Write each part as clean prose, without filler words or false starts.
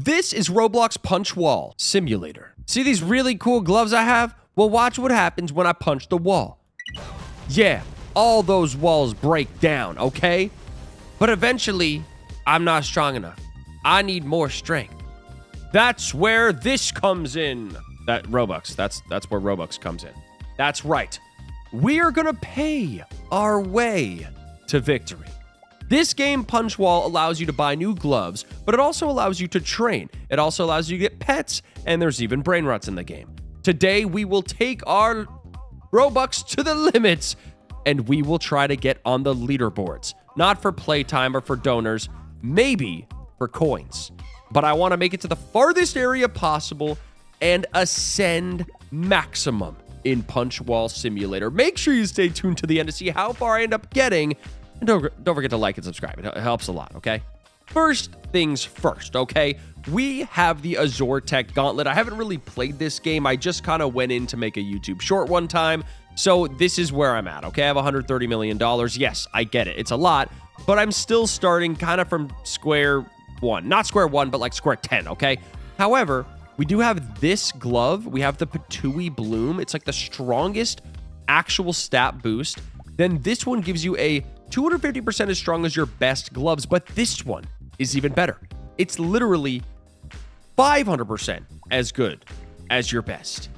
This is Roblox Punch Wall Simulator. See these really cool gloves I have? Well, watch what happens when I punch the wall. Yeah, all those walls break down, okay? But eventually, I'm not strong enough. I need more strength. That's where this comes in. That's where Robux comes in. That's right. We are gonna pay our way to victory. This game, Punch Wall, allows you to buy new gloves, but it also allows you to train. It also allows you to get pets, and there's even brain rots in the game. Today, we will take our Robux to the limits, and we will try to get on the leaderboards. Not for playtime or for donors, maybe for coins. But I want to make it to the farthest area possible and ascend maximum in Punch Wall Simulator. Make sure you stay tuned to the end to see how far I end up getting. And don't forget to like and subscribe. It helps a lot, okay? First things first, okay? We have the Azure Tech Gauntlet. I haven't really played this game. I just kind of went in to make a YouTube short one time. So this is where I'm at, okay? I have $130 million. Yes, I get it. It's a lot, but I'm still starting kind of from square one. Not square one, but like square 10, okay? However, we do have this glove. We have the Patooey Bloom. It's like the strongest actual stat boost. Then this one gives you a 250% as strong as your best gloves, but this one is even better. It's literally 500% as good as your best.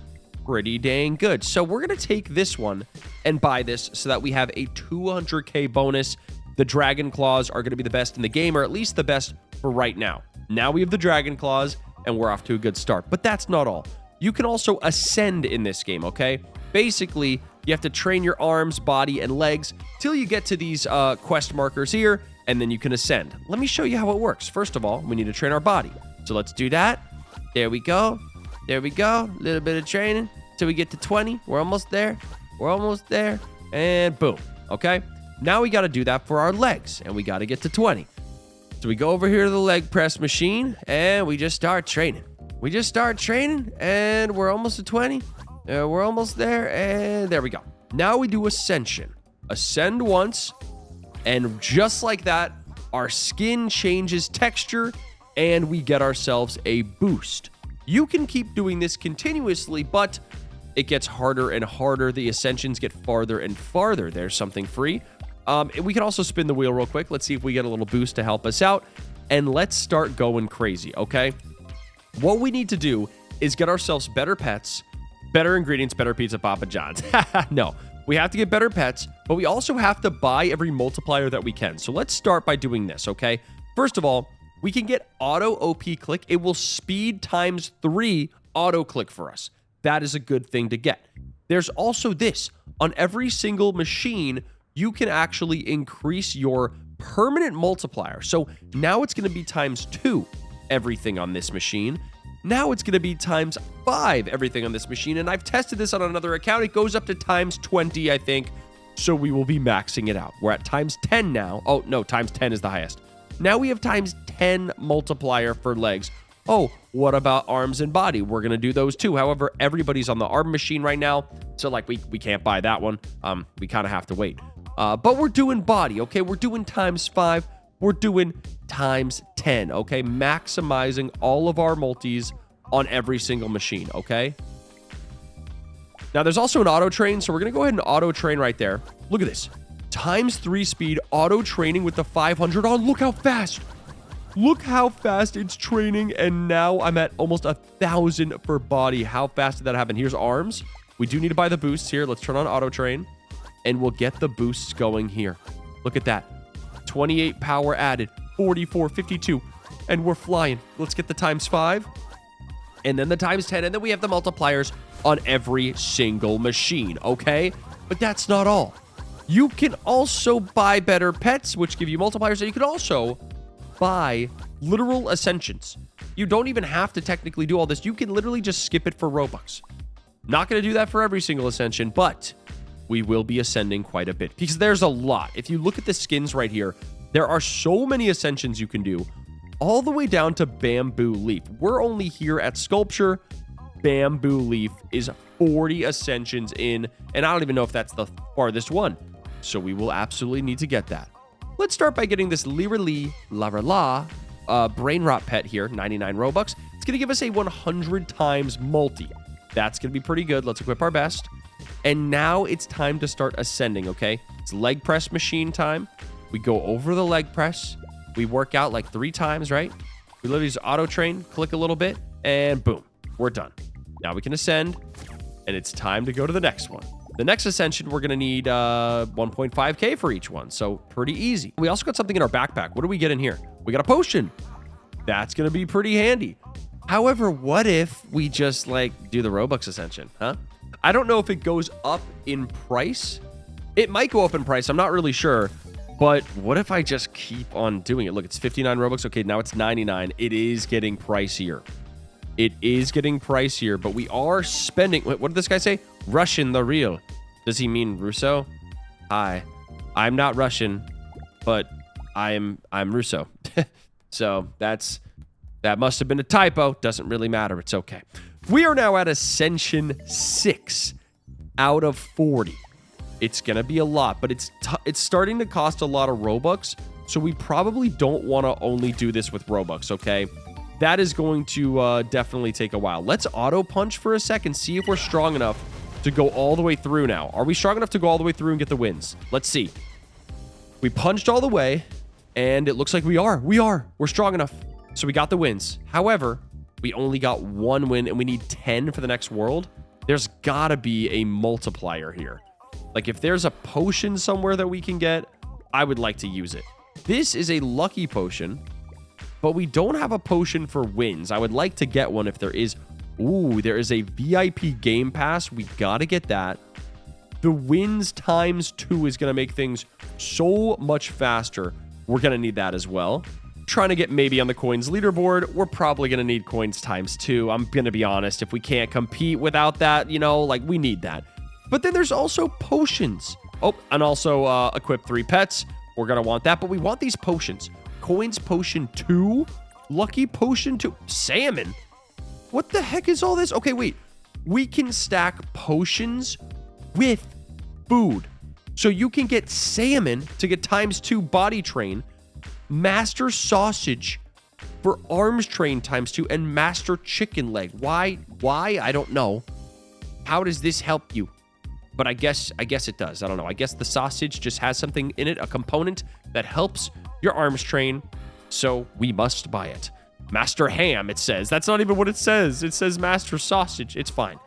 Pretty dang good. So we're going to take this one and buy this so that we have a 200k bonus. The Dragon Claws are going to be the best in the game, or at least the best for right now. Now we have the Dragon Claws, and we're off to a good start. But that's not all. You can also ascend in this game, okay? Basically, you have to train your arms, body, and legs till you get to these quest markers here, and then you can ascend. Let me show you how it works. First of all, we need to train our body. So let's do that. There we go. There we go. A little bit of training till we get to 20. We're almost there. We're almost there. And boom. Okay? Now we got to do that for our legs, and we got to get to 20. So we go over here to the leg press machine, and we just start training. We just start training, and we're almost at 20. We're almost there, and there we go. Now we do ascension. Ascend once, and just like that, our skin changes texture, and we get ourselves a boost. You can keep doing this continuously, but it gets harder and harder. The ascensions get farther and farther. There's something free. We can also spin the wheel real quick. Let's see if we get a little boost to help us out, and let's start going crazy, okay? What we need to do is get ourselves better pets, better ingredients, better pizza, Papa John's. No, we have to get better pets, but we also have to buy every multiplier that we can. So let's start by doing this, okay? First of all, we can get auto OP click. It will speed ×3 auto click for us. That is a good thing to get. There's also this. On every single machine, you can actually increase your permanent multiplier. So now it's going to be ×2 everything on this machine. Now it's going to be ×5 everything on this machine. And I've tested this on another account. It goes up to ×20, I think. So we will be maxing it out. We're at ×10 now. Oh, no, ×10 is the highest. Now we have ×10 multiplier for legs. Oh, what about arms and body? We're going to do those too. However, everybody's on the arm machine right now. So like we can't buy that one. We kind of have to wait. But we're doing body, okay? We're doing ×5. We're doing ×10, okay? Maximizing all of our multis on every single machine, okay? Now, there's also an auto train, so we're going to go ahead and auto train right there. Look at this. ×3 speed auto training with the 500 on. Look how fast. Look how fast it's training, and now I'm at almost 1,000 for body. How fast did that happen? Here's arms. We do need to buy the boosts here. Let's turn on auto train, and we'll get the boosts going here. Look at that. 28 power added, 44, 52, and we're flying. Let's get the ×5, and then the ×10, and then we have the multipliers on every single machine, okay? But that's not all. You can also buy better pets, which give you multipliers, and you can also buy literal ascensions. You don't even have to technically do all this. You can literally just skip it for Robux. Not going to do that for every single ascension, but we will be ascending quite a bit because there's a lot. If you look at the skins right here, there are so many ascensions you can do, all the way down to bamboo leaf. We're only here at sculpture. Bamboo leaf is 40 ascensions in, and I don't even know if that's the farthest one. So we will absolutely need to get that. Let's start by getting this Lirali, Larala, brain rot pet here, 99 Robux. It's going to give us a 100 times multi. That's going to be pretty good. Let's equip our best. And now it's time to start ascending, okay? It's leg press machine time. We go over the leg press. We work out like 3 times, right? We literally just auto train, click a little bit, and boom, we're done. Now we can ascend, and it's time to go to the next one. The next ascension, we're going to need 1.5k for each one, so pretty easy. We also got something in our backpack. What do we get in here? We got a potion. That's going to be pretty handy. However, what if we just, like, do the Robux ascension, huh? I don't know if it goes up in price. It might go up in price. I'm not really sure. But what if I just keep on doing it? Look, it's 59 Robux. Okay, now it's 99. It is getting pricier. It is getting pricier, but we are spending... What did this guy say? Russian the real. Does he mean Russo? Hi. I'm not Russian, but I'm Russo. So that must have been a typo. Doesn't really matter. It's okay. We are now at Ascension 6 out of 40. It's going to be a lot, but it's starting to cost a lot of Robux, so we probably don't want to only do this with Robux, okay? That is going to definitely take a while. Let's auto punch for a second, see if we're strong enough to go all the way through now. Are we strong enough to go all the way through and get the wins? Let's see. We punched all the way, and it looks like we are. We're strong enough. So we got the wins. However, we only got 1 win, and we need 10 for the next world. There's got to be a multiplier here. Like, if there's a potion somewhere that we can get, I would like to use it. This is a lucky potion, but we don't have a potion for wins. I would like to get one if there is. Ooh, there is a VIP game pass. We got to get that. The wins times 2 is going to make things so much faster. We're going to need that as well. Trying to get maybe on the coins leaderboard. We're probably going to need coins times 2. I'm going to be honest. If we can't compete without that, you know, like, we need that. But then there's also potions. Oh, and also equip 3 pets. We're going to want that, but we want these potions. Coins potion 2. Lucky potion 2. Salmon. What the heck is all this? Okay, wait. We can stack potions with food. So you can get salmon to get times 2 body train, master sausage for arms train times 2, and master chicken leg. Why? I don't know. How does this help you? But I guess it does. I don't know. I guess the sausage just has something in it, a component that helps your arms train. So we must buy it. Master ham, it says. That's not even what it says. It says master sausage. It's fine.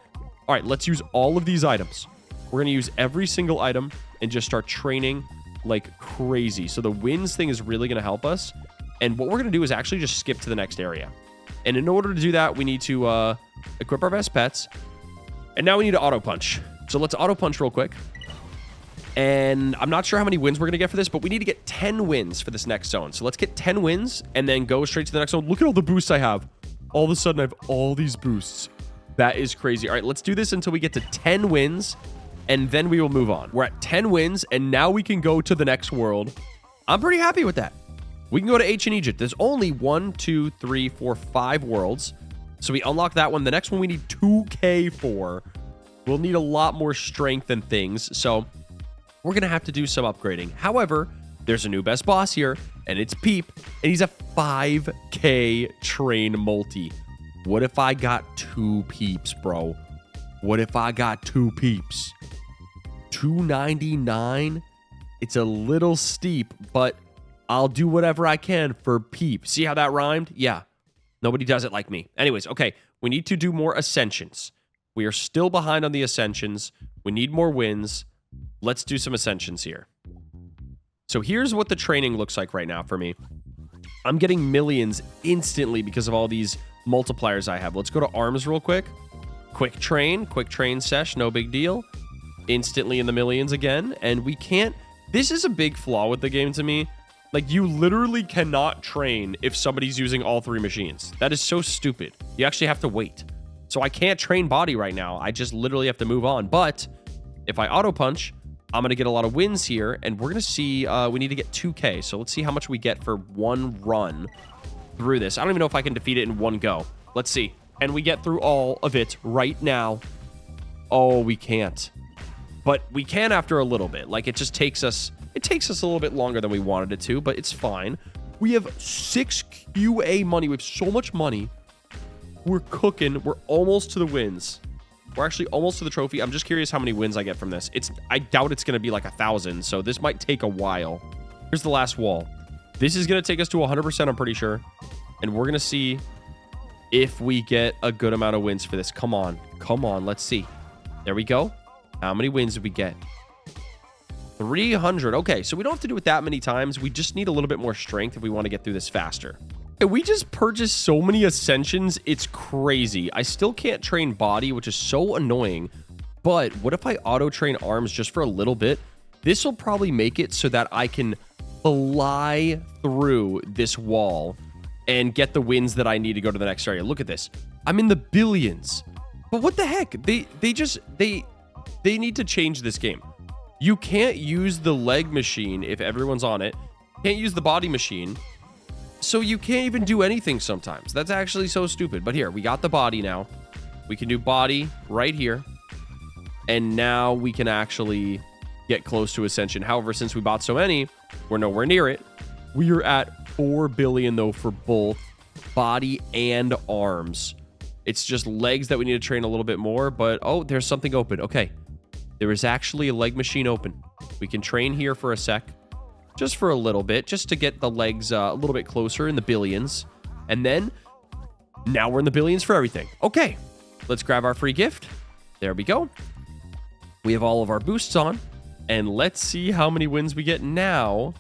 All right, let's use all of these items. We're going to use every single item and just start training like crazy. So the wins thing is really going to help us. And what we're going to do is actually just skip to the next area. And in order to do that, we need to equip our best pets. And now we need to auto punch. So let's auto punch real quick. And I'm not sure how many wins we're going to get for this, but we need to get 10 wins for this next zone. So let's get 10 wins and then go straight to the next zone. Look at all the boosts I have. All of a sudden, I have all these boosts. That is crazy. All right, let's do this until we get to 10 wins, and then we will move on. We're at 10 wins, and now we can go to the next world. I'm pretty happy with that. We can go to Ancient Egypt. There's only 1, 2, 3, 4, 5 worlds. So we unlock that one. The next one we need 2K for. We'll need a lot more strength and things, so we're going to have to do some upgrading. However, there's a new best boss here, and it's Peep, and he's a 5K train multi. What if I got 2 Peeps, bro? What if I got 2 Peeps? $299? It's a little steep, but I'll do whatever I can for Peep. See how that rhymed? Yeah. Nobody does it like me. Anyways, okay, we need to do more ascensions. We are still behind on the ascensions. We need more wins. Let's do some ascensions here. So here's what the training looks like right now for me. I'm getting millions instantly because of all these multipliers I have. Let's go to arms real quick. Quick train sesh, no big deal. Instantly in the millions again. And we can't... This is a big flaw with the game to me. Like, you literally cannot train if somebody's using all 3 machines. That is so stupid. You actually have to wait. So I can't train body right now. I just literally have to move on. But if I auto punch, I'm going to get a lot of wins here. And we're going to see, we need to get 2K. So let's see how much we get for one run through this. I don't even know if I can defeat it in one go. Let's see. And we get through all of it right now. Oh, we can't. But we can after a little bit. Like, it just takes us... It takes us a little bit longer than we wanted it to, but it's fine. We have 6 QA money. We have so much money. We're cooking. We're almost to the wins. We're actually almost to the trophy. I'm just curious how many wins I get from this. I doubt it's going to be like 1,000, so this might take a while. Here's the last wall. This is going to take us to 100%, I'm pretty sure. And we're going to see if we get a good amount of wins for this. Come on. Come on. Let's see. There we go. How many wins did we get? 300. Okay, so we don't have to do it that many times. We just need a little bit more strength if we want to get through this faster. And we just purchased so many ascensions. It's crazy. I still can't train body, which is so annoying. But what if I auto-train arms just for a little bit? This will probably make it so that I can fly through this wall and get the wins that I need to go to the next area. Look at this. I'm in the billions. But what the heck? They need to change this game. You can't use the leg machine if everyone's on it. Can't use the body machine. So you can't even do anything sometimes. That's actually so stupid. But here, we got the body now. We can do body right here. And now we can actually get close to ascension. However, since we bought so many, we're nowhere near it. We are at 4 billion though for both body and arms. It's just legs that we need to train a little bit more. But oh, there's something open. Okay. There is actually a leg machine open. We can train here for a sec. Just for a little bit, just to get the legs a little bit closer in the billions. And then, now we're in the billions for everything. Okay, let's grab our free gift. There we go. We have all of our boosts on. And let's see how many wins we get now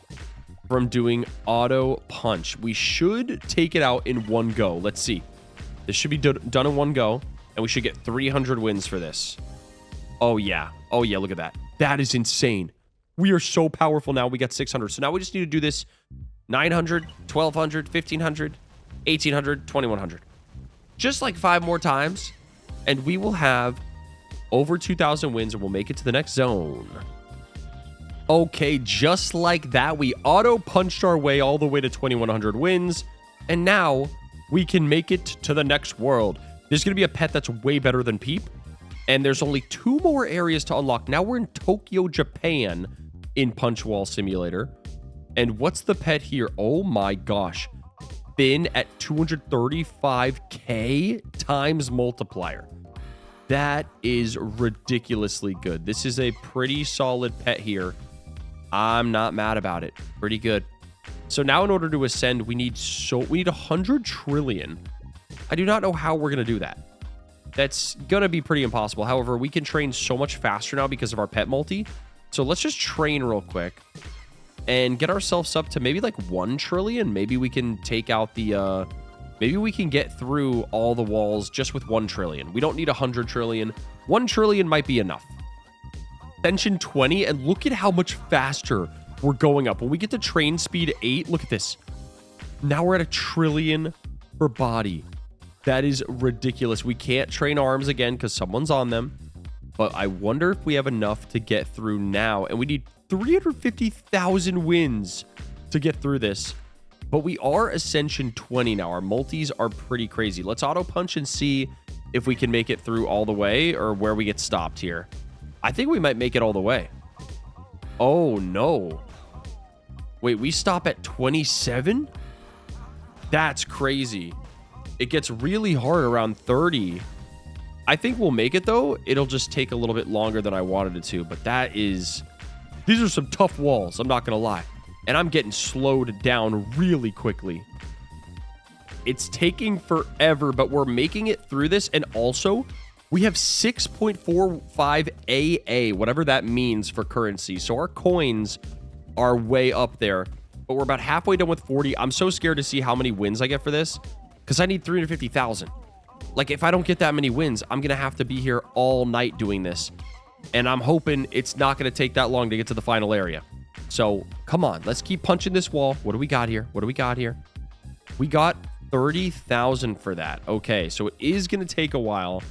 from doing auto punch. We should take it out in one go. Let's see. This should be done in one go. And we should get 300 wins for this. Oh, yeah. Oh, yeah, look at that. That is insane. We are so powerful now. We got 600. So now we just need to do this 900, 1200, 1500, 1800, 2100. Just like 5 more times. And we will have over 2,000 wins and we'll make it to the next zone. Okay, just like that, we auto-punched our way all the way to 2,100 wins. And now we can make it to the next world. There's going to be a pet that's way better than Peep. And there's only 2 more areas to unlock. Now we're in Tokyo, Japan in Punch Wall Simulator. And what's the pet here? Oh my gosh. Finn at 235k times multiplier. That is ridiculously good. This is a pretty solid pet here. I'm not mad about it. Pretty good. So now in order to ascend, we need 100 trillion. I do not know how we're going to do that. That's going to be pretty impossible. However, we can train so much faster now because of our pet multi. So let's just train real quick and get ourselves up to maybe like 1 trillion. Maybe we can take out the, maybe we can get through all the walls just with 1 trillion. We don't need 100 trillion. 1 trillion might be enough. Ascension 20, and look at how much faster we're going up. When we get to train speed 8, look at this. Now we're at 1 trillion for body. That is ridiculous. We can't train arms again because someone's on them. But I wonder if we have enough to get through now. And we need 350,000 wins to get through this. But we are Ascension 20 now. Our multis are pretty crazy. Let's auto punch and see if we can make it through all the way or where we get stopped here. I think we might make it all the way. Oh, no. Wait, we stop at 27? That's crazy. It gets really hard around 30. I think we'll make it, though. It'll just take a little bit longer than I wanted it to. But that is... These are some tough walls, I'm not going to lie. And I'm getting slowed down really quickly. It's taking forever, but we're making it through this. And also, we have 6.45 AA, whatever that means for currency. So our coins are way up there. But we're about halfway done with 40. I'm so scared to see how many wins I get for this. Because I need 350,000. Like, if I don't get that many wins, I'm going to have to be here all night doing this. And I'm hoping it's not going to take that long to get to the final area. So, come on. Let's keep punching this wall. What do we got here? What do we got here? We got 30,000 for that. Okay, so it is going to take a while.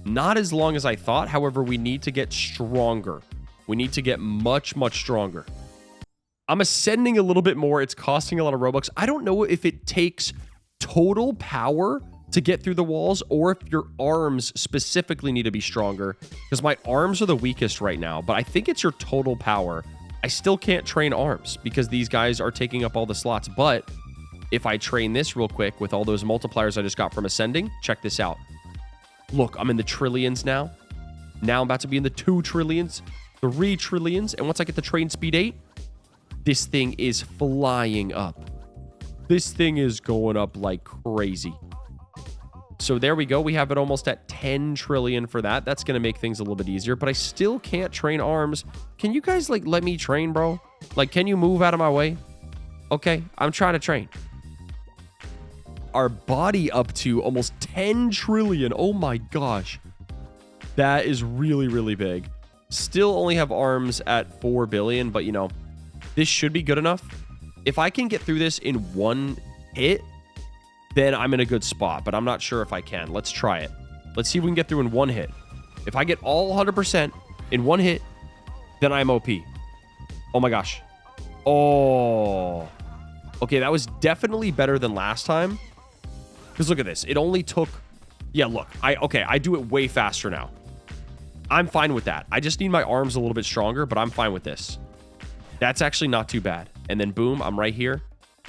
Not as long as I thought. However, we need to get stronger. We need to get much, much stronger. I'm ascending a little bit more. It's costing a lot of Robux. I don't know if it takes total power to get through the walls or if your arms specifically need to be stronger, because my arms are the weakest right now, but I think it's your total power. I still can't train arms because these guys are taking up all the slots, but if I train this real quick with all those multipliers I just got from ascending, check this out. Look, I'm in the trillions now. Now I'm about to be in the 2 trillions, 3 trillions. And once I get the train speed 8, this thing is flying up. This thing is going up like crazy. So there we go. We have it almost at 10 trillion for that. That's going to make things a little bit easier, but I still can't train arms. Can you guys like let me train, bro? Like, can you move out of my way? Okay, I'm trying to train. Our body up to almost 10 trillion. Oh my gosh. That is really, really big. Still only have arms at 4 billion, but you know, this should be good enough. If I can get through this in one hit, then I'm in a good spot, but I'm not sure if I can. Let's try it. Let's see if we can get through in one hit. If I get all 100% in one hit, then I'm OP. Oh my gosh. Oh. Okay, that was definitely better than last time. Because look at this. It only took... Yeah, look. I do it way faster now. I'm fine with that. I just need my arms a little bit stronger, but I'm fine with this. That's actually not too bad. And then boom, I'm right here.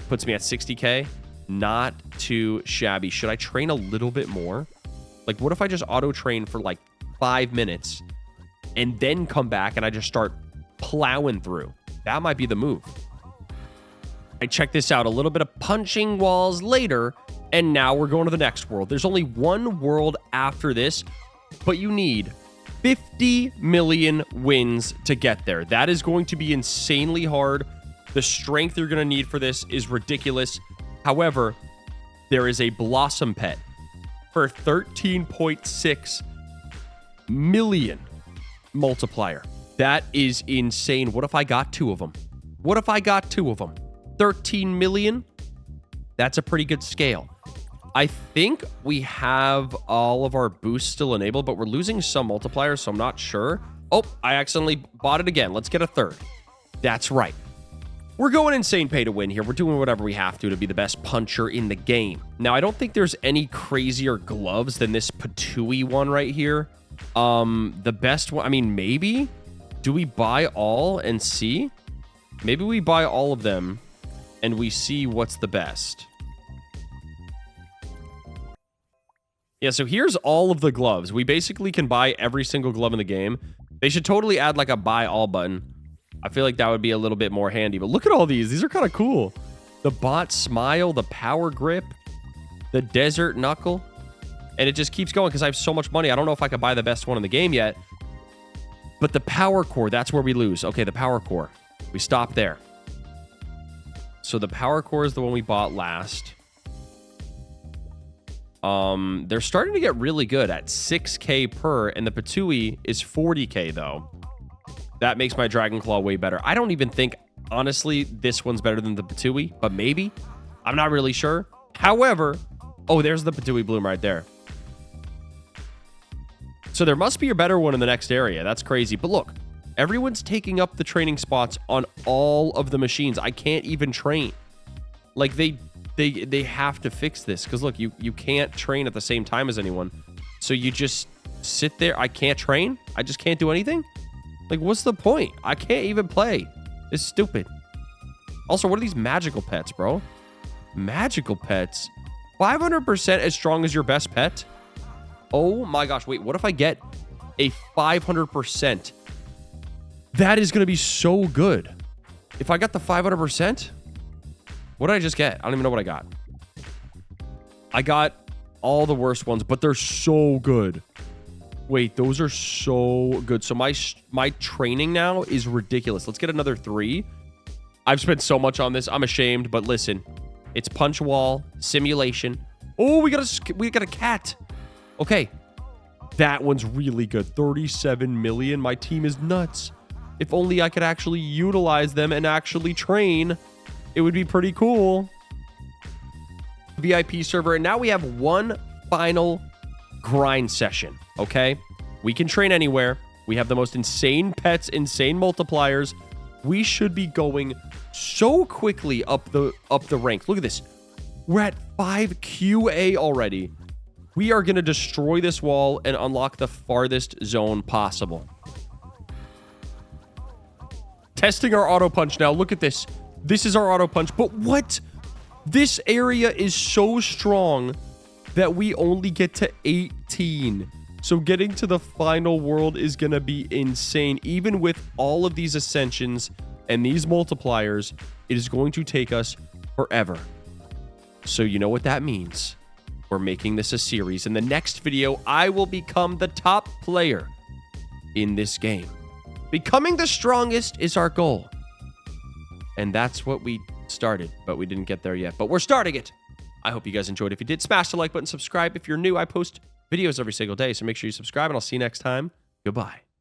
Puts me at 60K. Not too shabby. Should I train a little bit more? Like, what if I just auto train for like 5 minutes and then come back and I just start plowing through? That might be the move. I check this out. A little bit of punching walls later, and now we're going to the next world. There's only one world after this, but you need 50 million wins to get there. That is going to be insanely hard. The strength you're going to need for this is ridiculous. However, there is a Blossom Pet for 13.6 million multiplier. That is insane. What if I got 2 of them? What if I got 2 of them? 13 million? That's a pretty good scale. I think we have all of our boosts still enabled, but we're losing some multipliers, so I'm not sure. Oh, I accidentally bought it again. Let's get a 3rd. That's right. We're going insane pay to win here. We're doing whatever we have to be the best puncher in the game. Now, I don't think there's any crazier gloves than this Patooey one right here. The best one, I mean, maybe? Do we buy all and see? Maybe we buy all of them and we see what's the best. Yeah, so here's all of the gloves. We basically can buy every single glove in the game. They should totally add like a buy all button. I feel like that would be a little bit more handy. But look at all these. These are kind of cool. The Bot Smile, the Power Grip, the Desert Knuckle. And it just keeps going because I have so much money. I don't know if I could buy the best one in the game yet. But the Power Core, that's where we lose. Okay, the Power Core. We stop there. So the Power Core is the one we bought last. They're starting to get really good at 6K per. And the Patooey is 40K though. That makes my Dragon Claw way better. I don't even think, honestly, this one's better than the Patooey, but maybe. I'm not really sure. However, oh, there's the Patooey Bloom right there. So there must be a better one in the next area. That's crazy. But look, everyone's taking up the training spots on all of the machines. I can't even train. Like, they have to fix this. Because, look, you can't train at the same time as anyone. So you just sit there. I can't train? I just can't do anything? Like, what's the point? I can't even play. It's stupid. Also, what are these magical pets, bro? Magical pets? 500% as strong as your best pet? Oh my gosh. Wait, what if I get a 500%? That is going to be so good. If I got the 500%, what did I just get? I don't even know what I got. I got all the worst ones, but they're so good. Wait, those are so good. So my training now is ridiculous. Let's get another 3. I've spent so much on this. I'm ashamed, but listen. It's punch wall, simulation. Oh, we got a cat. Okay. That one's really good. 37 million. My team is nuts. If only I could actually utilize them and actually train, it would be pretty cool. VIP server. And now we have one final grind session. Okay, we can train anywhere. We have the most insane pets, insane multipliers. We should be going so quickly up the ranks. Look at this. We're at 5 QA already. We are going to destroy this wall and unlock the farthest zone possible. Testing our auto punch now. Look at this. This is our auto punch. But what? This area is so strong that we only get to 18. So getting to the final world is going to be insane. Even with all of these ascensions and these multipliers, it is going to take us forever. So you know what that means. We're making this a series. In the next video, I will become the top player in this game. Becoming the strongest is our goal. And that's what we started, but we didn't get there yet. But we're starting it. I hope you guys enjoyed. If you did, smash the like button, subscribe. If you're new, I post videos every single day, so make sure you subscribe, and I'll see you next time. Goodbye.